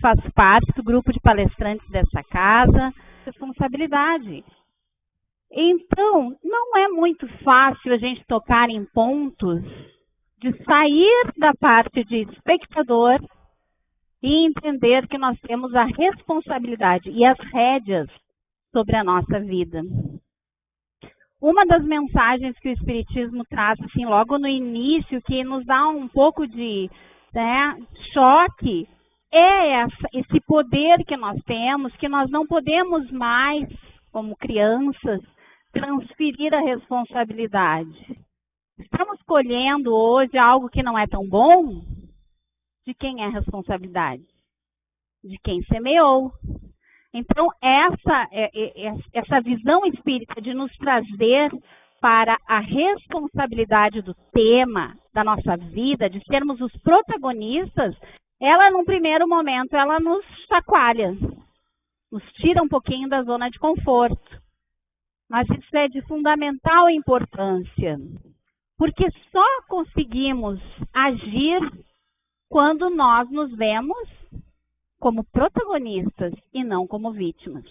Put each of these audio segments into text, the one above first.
faço parte do grupo de palestrantes dessa casa. Responsabilidade. Então, não é muito fácil a gente tocar em pontos de sair da parte de espectador e entender que nós temos a responsabilidade e as rédeas sobre a nossa vida. Uma das mensagens que o Espiritismo traz, assim, logo no início, que nos dá um pouco de choque, é esse poder que nós temos, que nós não podemos mais, como crianças, transferir a responsabilidade. Estamos colhendo hoje algo que não é tão bom. De quem é a responsabilidade? De quem semeou. Então, essa visão espírita de nos trazer para a responsabilidade do tema da nossa vida, de sermos os protagonistas, ela, num primeiro momento, ela nos chacoalha, nos tira um pouquinho da zona de conforto. Mas isso é de fundamental importância, porque só conseguimos agir quando nós nos vemos como protagonistas e não como vítimas.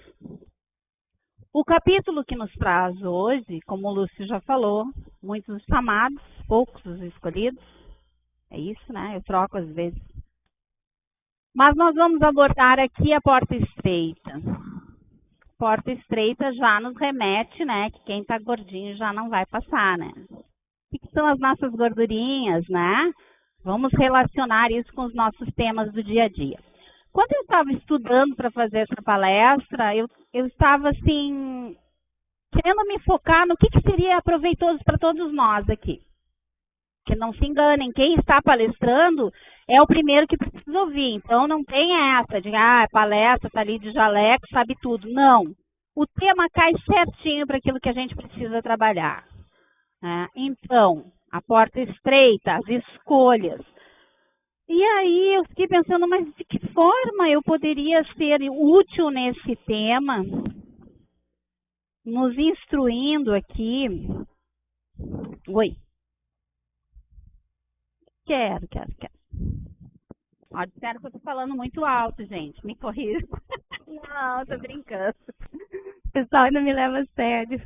O capítulo que nos traz hoje, como o Lúcio já falou, muitos os chamados, poucos os escolhidos. É isso, né? Eu troco às vezes. Mas nós vamos abordar aqui a porta estreita. Porta estreita já nos remete, né? Que quem está gordinho já não vai passar, né? O que são as nossas gordurinhas, né? Vamos relacionar isso com os nossos temas do dia a dia. Quando eu estava estudando para fazer essa palestra, eu estava, assim, querendo me focar no que seria proveitoso para todos nós aqui. Que não se enganem, quem está palestrando é o primeiro que precisa ouvir. Então, não tem essa de, palestra, está ali de jaleco, sabe tudo. Não. O tema cai certinho para aquilo que a gente precisa trabalhar. Então, a porta estreita, as escolhas. E aí eu fiquei pensando, mas de que forma eu poderia ser útil nesse tema, nos instruindo aqui. Oi. Quero. Ó, disseram que eu estou falando muito alto, gente. Me corrija. Não, tô brincando. O pessoal ainda me leva a sério.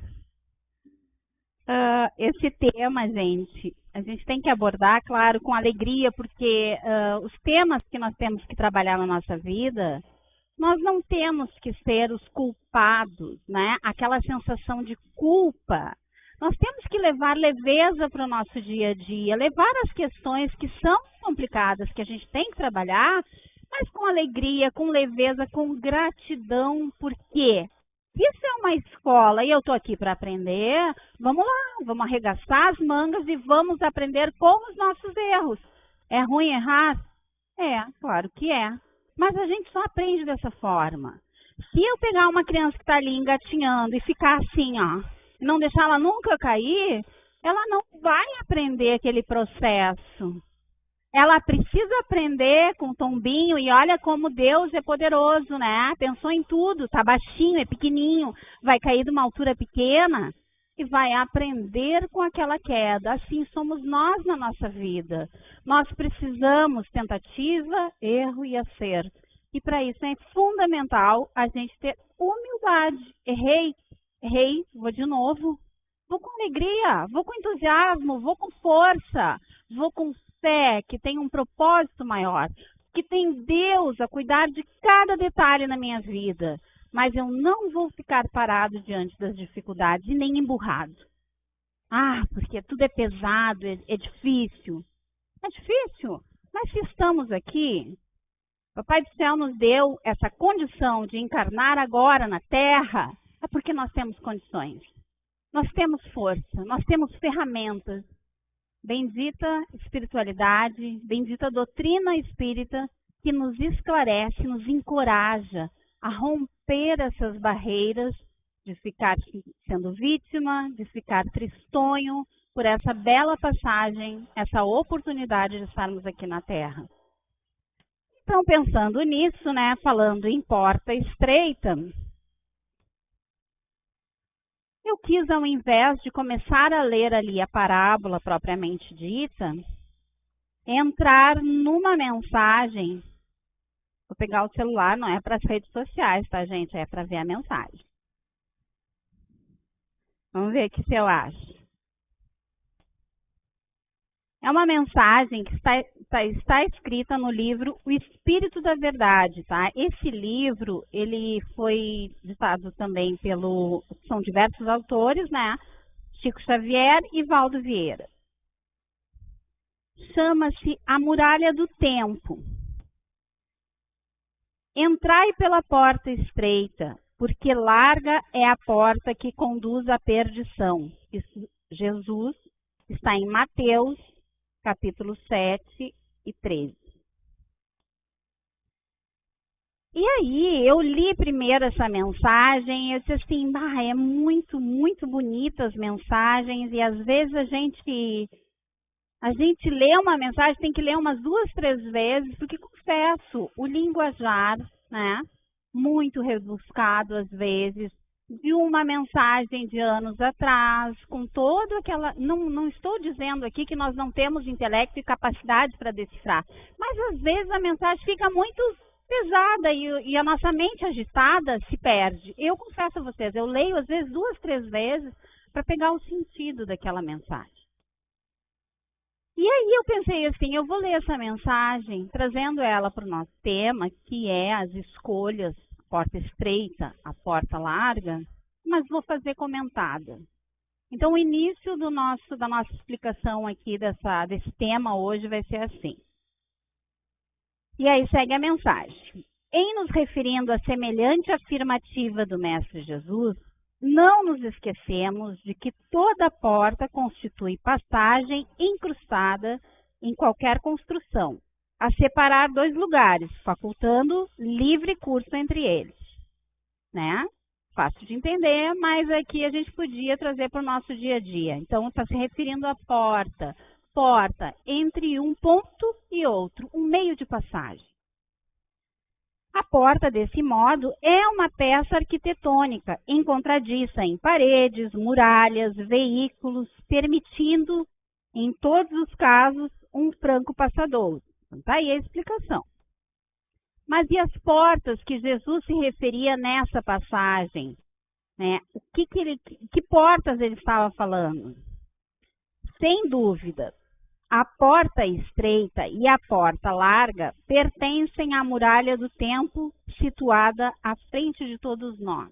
Esse tema, gente, a gente tem que abordar, claro, com alegria, porque os temas que nós temos que trabalhar na nossa vida, nós não temos que ser os culpados, né? Aquela sensação de culpa. Nós temos que levar leveza para o nosso dia a dia, levar as questões que são complicadas, que a gente tem que trabalhar, mas com alegria, com leveza, com gratidão, porque isso é uma escola e eu estou aqui para aprender. Vamos lá, vamos arregaçar as mangas e vamos aprender com os nossos erros. É ruim errar? É, claro que é. Mas a gente só aprende dessa forma. Se eu pegar uma criança que está ali engatinhando e ficar assim, ó, não deixar ela nunca cair, ela não vai aprender aquele processo. Ela precisa aprender com o tombinho e olha como Deus é poderoso, né? Pensou em tudo, tá baixinho, é pequenininho, vai cair de uma altura pequena e vai aprender com aquela queda. Assim somos nós na nossa vida. Nós precisamos tentativa, erro e acerto. E para isso é fundamental a gente ter humildade. Errei, vou de novo. Vou com alegria, vou com entusiasmo, vou com força, vou com fé, que tem um propósito maior, que tem Deus a cuidar de cada detalhe na minha vida. Mas eu não vou ficar parado diante das dificuldades e nem emburrado. Porque tudo é pesado, é difícil. É difícil, mas se estamos aqui, Papai do Céu nos deu essa condição de encarnar agora na Terra, é porque nós temos condições. Nós temos força, nós temos ferramentas. Bendita espiritualidade, bendita doutrina espírita que nos esclarece, nos encoraja a romper essas barreiras de ficar sendo vítima, de ficar tristonho por essa bela passagem, essa oportunidade de estarmos aqui na Terra. Então, pensando nisso, né, falando em porta estreita, eu quis, ao invés de começar a ler ali a parábola propriamente dita, entrar numa mensagem Vou pegar o celular, não é para as redes sociais, tá, gente? É para ver a mensagem. Vamos ver aqui se eu acho. É uma mensagem que está escrita no livro O Espírito da Verdade, tá? Esse livro, ele foi ditado também são diversos autores, né? Chico Xavier e Valdo Vieira. Chama-se A Muralha do Tempo. Entrai pela porta estreita, porque larga é a porta que conduz à perdição. Isso, Jesus está em Mateus, capítulo 7 e 13. E aí, eu li primeiro essa mensagem e eu disse assim, é muito, muito bonita as mensagens, e às vezes a gente lê uma mensagem, tem que ler umas 2, 3 vezes, porque confesso, o linguajar, né, muito rebuscado às vezes, de uma mensagem de anos atrás, com toda aquela... Não estou dizendo aqui que nós não temos intelecto e capacidade para decifrar, mas às vezes a mensagem fica muito pesada e a nossa mente agitada se perde. Eu confesso a vocês, eu leio às vezes 2, 3 vezes para pegar o sentido daquela mensagem. E aí eu pensei assim, eu vou ler essa mensagem, trazendo ela para o nosso tema, que é as escolhas, a porta estreita, a porta larga, mas vou fazer comentada. Então o início da nossa explicação aqui desse tema hoje vai ser assim. E aí segue a mensagem. Em nos referindo à semelhante afirmativa do Mestre Jesus, não nos esquecemos de que toda porta constitui passagem incrustada em qualquer construção, a separar 2 lugares, facultando livre curso entre eles. Né? Fácil de entender, mas aqui a gente podia trazer para o nosso dia a dia. Então, está se referindo à porta. Porta entre um ponto e outro, um meio de passagem. A porta, desse modo, é uma peça arquitetônica, encontradiça em paredes, muralhas, veículos, permitindo, em todos os casos, um franco passadouro. Então, está aí a explicação. Mas e as portas que Jesus se referia nessa passagem? Né? Que portas ele estava falando? Sem dúvida, a porta estreita e a porta larga pertencem à muralha do tempo situada à frente de todos nós.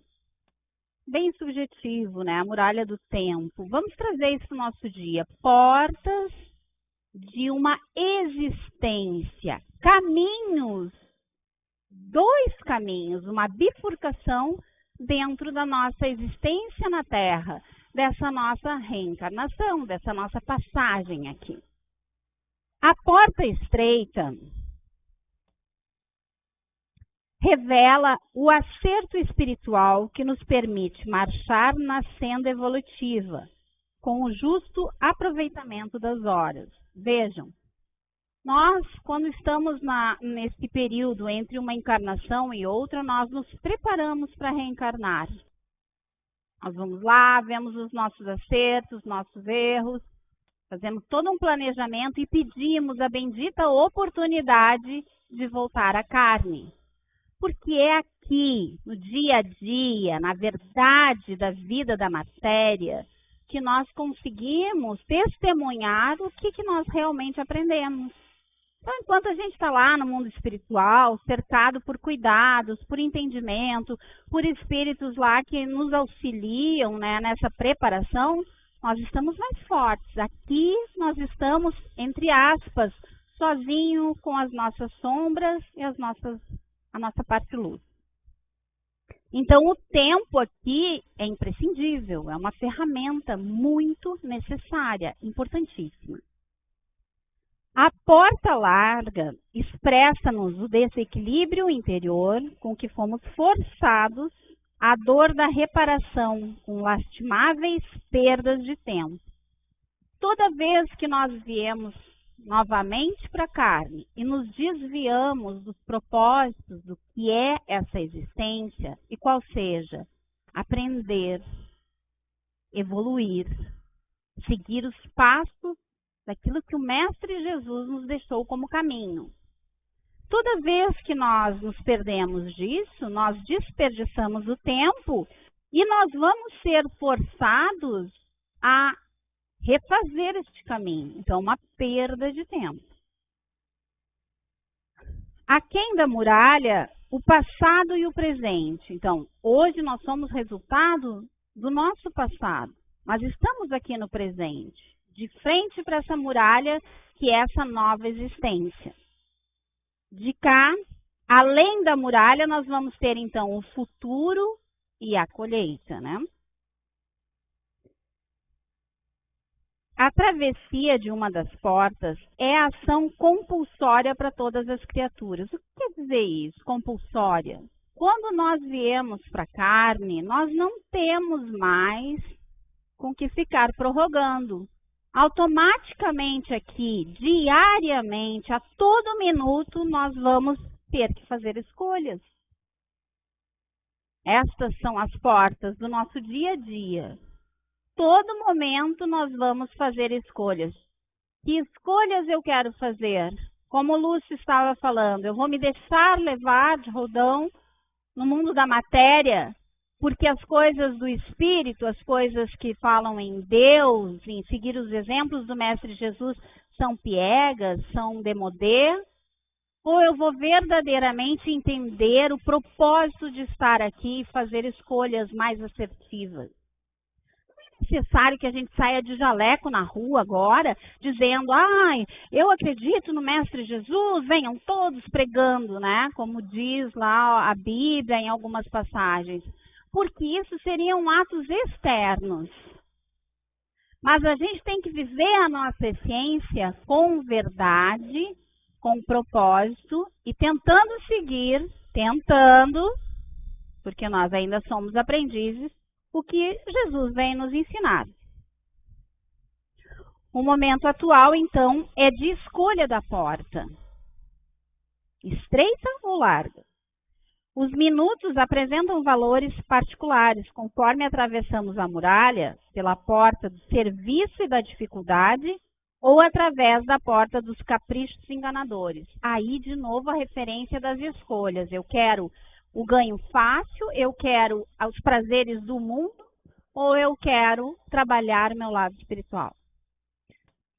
Bem subjetivo, né? A muralha do tempo. Vamos trazer isso para o nosso dia. Portas de uma existência. Caminhos. 2 caminhos. Uma bifurcação dentro da nossa existência na Terra. Dessa nossa reencarnação, dessa nossa passagem aqui. A porta estreita revela o acerto espiritual que nos permite marchar na senda evolutiva, com o justo aproveitamento das horas. Vejam, nós, quando estamos nesse período entre uma encarnação e outra, nós nos preparamos para reencarnar. Nós vamos lá, vemos os nossos acertos, nossos erros, fazemos todo um planejamento e pedimos a bendita oportunidade de voltar à carne. Porque é aqui, no dia a dia, na verdade da vida da matéria, que nós conseguimos testemunhar o que nós realmente aprendemos. Então, enquanto a gente está lá no mundo espiritual, cercado por cuidados, por entendimento, por espíritos lá que nos auxiliam, né, nessa preparação, nós estamos mais fortes. Aqui nós estamos, entre aspas, sozinho com as nossas sombras e a nossa parte luz. Então, o tempo aqui é imprescindível, é uma ferramenta muito necessária, importantíssima. A porta larga expressa-nos o desequilíbrio interior com que fomos forçados à dor da reparação com lastimáveis perdas de tempo. Toda vez que nós viemos novamente para a carne e nos desviamos dos propósitos do que é essa existência, e qual seja, aprender, evoluir, seguir os passos daquilo que o Mestre Jesus nos deixou como caminho. toda vez que nós nos perdemos disso, nós desperdiçamos o tempo e nós vamos ser forçados a refazer este caminho. Então, uma perda de tempo. Aquém da muralha, o passado e o presente. Então, hoje nós somos resultado do nosso passado, mas estamos aqui no presente, de frente para essa muralha que é essa nova existência. De cá, além da muralha, nós vamos ter então o futuro e a colheita, né? A travessia de uma das portas é a ação compulsória para todas as criaturas. O que quer dizer isso, compulsória? Quando nós viemos para a carne, nós não temos mais com que ficar prorrogando. Automaticamente aqui, diariamente, a todo minuto, nós vamos ter que fazer escolhas. Estas são as portas do nosso dia a dia. Todo momento nós vamos fazer escolhas. Que escolhas eu quero fazer? Como o Lúcio estava falando, eu vou me deixar levar de rodão no mundo da matéria, porque as coisas do Espírito, as coisas que falam em Deus, em seguir os exemplos do Mestre Jesus, são piegas, são demodê? Ou eu vou verdadeiramente entender o propósito de estar aqui e fazer escolhas mais assertivas? Necessário que a gente saia de jaleco na rua agora, dizendo, ai, eu acredito no Mestre Jesus, venham todos pregando, né? Como diz lá a Bíblia em algumas passagens. Porque isso seriam atos externos. Mas a gente tem que viver a nossa essência com verdade, com propósito e tentando seguir, porque nós ainda somos aprendizes, o que Jesus vem nos ensinar. O momento atual, então, é de escolha da porta. Estreita ou larga? Os minutos apresentam valores particulares, conforme atravessamos a muralha pela porta do serviço e da dificuldade ou através da porta dos caprichos enganadores. Aí, de novo, a referência das escolhas. Eu quero o ganho fácil, eu quero os prazeres do mundo, ou eu quero trabalhar meu lado espiritual.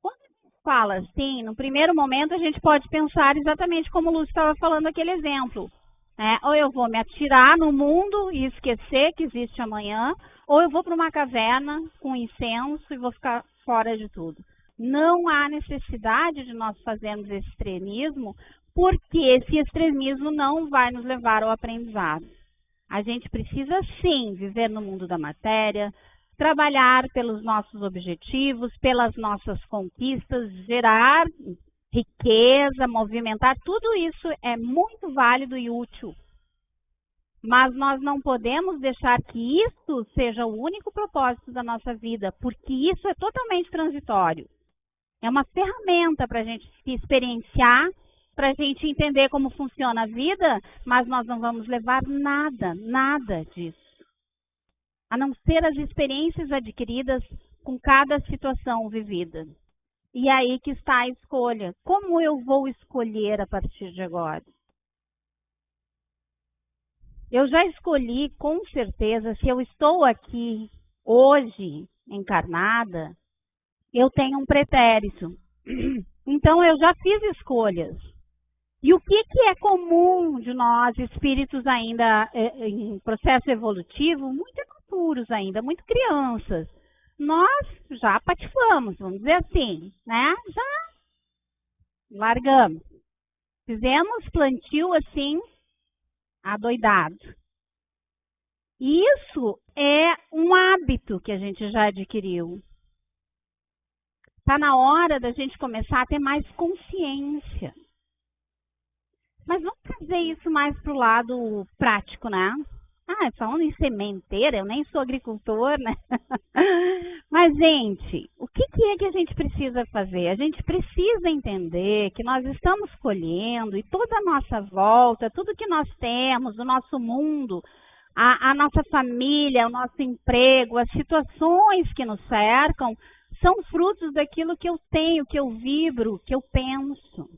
Quando a gente fala assim, no primeiro momento a gente pode pensar exatamente como o Lúcio estava falando aquele exemplo. Ou eu vou me atirar no mundo e esquecer que existe amanhã, ou eu vou para uma caverna com incenso e vou ficar fora de tudo. Não há necessidade de nós fazermos esse extremismo, porque esse extremismo não vai nos levar ao aprendizado. A gente precisa, sim, viver no mundo da matéria, trabalhar pelos nossos objetivos, pelas nossas conquistas, gerar riqueza, movimentar, tudo isso é muito válido e útil. Mas nós não podemos deixar que isso seja o único propósito da nossa vida, porque isso é totalmente transitório. É uma ferramenta para a gente se experienciar, para a gente entender como funciona a vida, mas nós não vamos levar nada disso. A não ser as experiências adquiridas com cada situação vivida. E aí que está a escolha. Como eu vou escolher a partir de agora? Eu já escolhi com certeza, se eu estou aqui hoje encarnada, eu tenho um pretérito. Então eu já fiz escolhas. E o que é comum de nós, espíritos ainda em processo evolutivo, muito imaturos ainda, muito crianças? Nós já patifamos, vamos dizer assim, né? Já largamos. Fizemos plantio assim, adoidado. Isso é um hábito que a gente já adquiriu. Está na hora da gente começar a ter mais consciência. Mas vamos trazer isso mais para o lado prático, né? Falando em sementeira, eu nem sou agricultor, né? Mas, gente, o que é que a gente precisa fazer? A gente precisa entender que nós estamos colhendo e toda a nossa volta, tudo que nós temos, o nosso mundo, a nossa família, o nosso emprego, as situações que nos cercam, são frutos daquilo que eu tenho, que eu vibro, que eu penso.